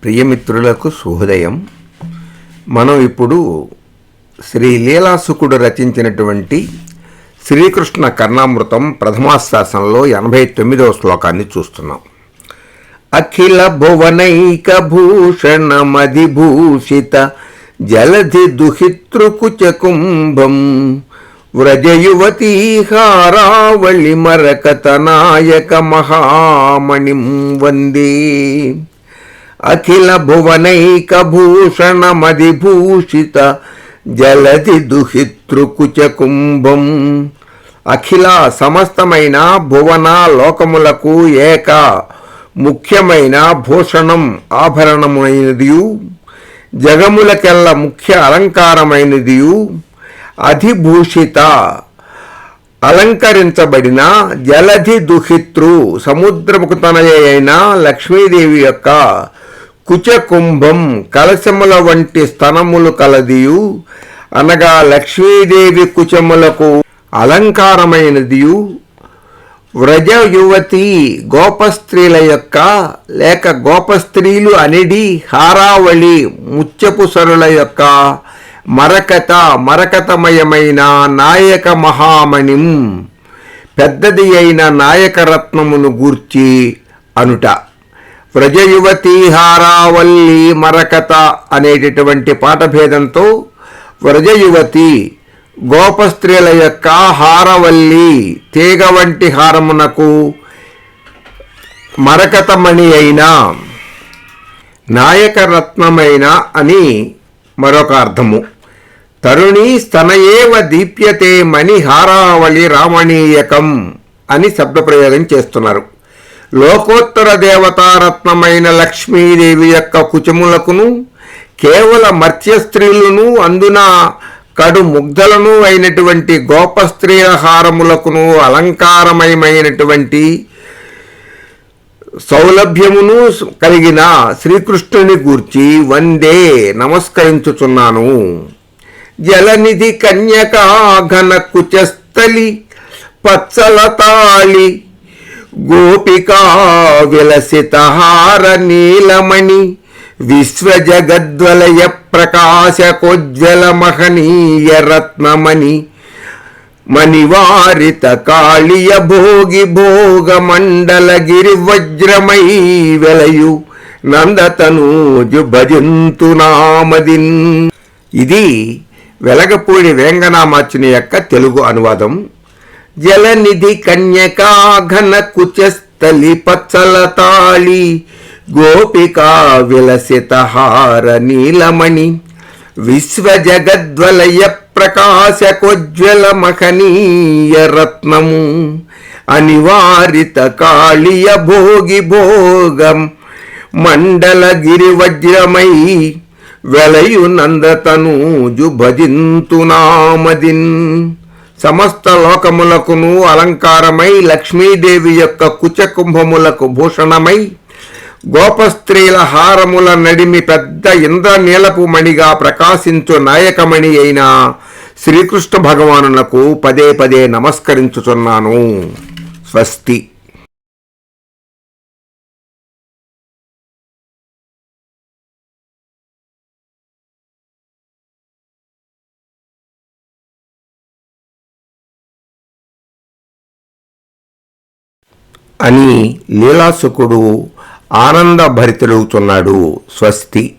ప్రియమిత్రులకు శుభోదయం. మనం ఇప్పుడు శ్రీ లీలాసుకుడు రచించినటువంటి శ్రీకృష్ణ కర్ణామృతం ప్రథమాశ్వాసంలో 89వ శ్లోకాన్ని చూస్తున్నాం. అఖిల భువనైక భూషణ మదిభూషిత జలధి దుహితృకుచకుంభం వ్రజయువతీహారావళి మరకతనాయక మహామణిం వందే. అఖిల భువనైక భూషణ మదిభూషిత జలధి దుహితృకుచకుంభం. అఖిల సమస్తమైన భువన లోకములకు ఏక ముఖ్యమైన భూషణం ఆభరణమైనదియు, జగములకెల్ల ముఖ్య అలంకారమైనదియు, అధిభూషిత అలంకరించబడిన జలధి దుహితృ సముద్రముకు తనయైన లక్ష్మీదేవి యొక్క కుచకుంభం కలశముల వంటి స్తనములు కలదియు, అనగా లక్ష్మీదేవి కుచములకు అలంకారమైనదియు, వ్రజ యువతి గోపస్త్రీల యొక్క లేక గోపస్త్రీలు అనిడి హారావళి ముత్యపు సరుల యొక్క మరకతమయమైన నాయక మహామణిం పెద్దది అయిన నాయకరత్నమును గూర్చి అనుట. వ్రజయువతి హారావల్లి మరకత అనేటటువంటి పాఠభేదంతో వ్రజయువతి గోపస్త్రీల యొక్క హారవల్లి తీగ వంటి హారమునకు మరకతమణి అయిన నాయకరత్నమైన అని మరొక అర్థము. తరుణి స్తనయేవ దీప్యతే మణి హారావళి రామణీయకం అని శబ్దప్రయోగం చేస్తున్నారు. లోకోత్తర దేవతారత్నమైన లక్ష్మీదేవి యొక్క కుచములకును కేవల మర్త్య స్త్రీలను అందున కడు ముగ్ధలను అయినటువంటి గోపస్త్రీల హారములకును అలంకారమయమైనటువంటి సౌలభ్యమును కలిగిన శ్రీకృష్ణుని గూర్చి వందే నమస్కరించుచున్నాను. జలనిధి కన్యకాఘన కుచస్థలి పచ్చలతాళి గోపికా విలసితహార నీలమణి విశ్వజగద్వలయ ప్రకాశకోజ్వల మహనీయ రత్నమణి మణివారిత కాళియ భోగి భోగ మండల గిరి వజ్రమై వెలయు నందతనూజు భజంతు నామదిన్. ఇది వెలగపూడి వేంగనామాచుని యొక్క తెలుగు అనువాదం. జలనిధి కన్యకాఘన కుచస్థలి పచ్చలతాళి గోపికా విలసితహార నీలమణి విశ్వజగద్వలయ ప్రకాశకోజ్వల మహనీయ రత్నము అనివారిత కాళియ భోగి భోగం మండల గిరి వజ్రమై వెలయు నందతనూజు భజింతు నామదిన్. సమస్త లోకములకును అలంకారమై లక్ష్మీదేవి యొక్క కుచకుంభములకు భూషణమై గోపస్త్రీల హారముల నడిమి పెద్ద ఇంద్రనీలపు మణిగా ప్రకాశించు నాయకమణి అయిన శ్రీకృష్ణ భగవానునకు పదే పదే నమస్కరించుచున్నాను. స్వస్తి. అని లీలాసుకుడు ఆనందభరితుడవుతున్నాడు. స్వస్తి.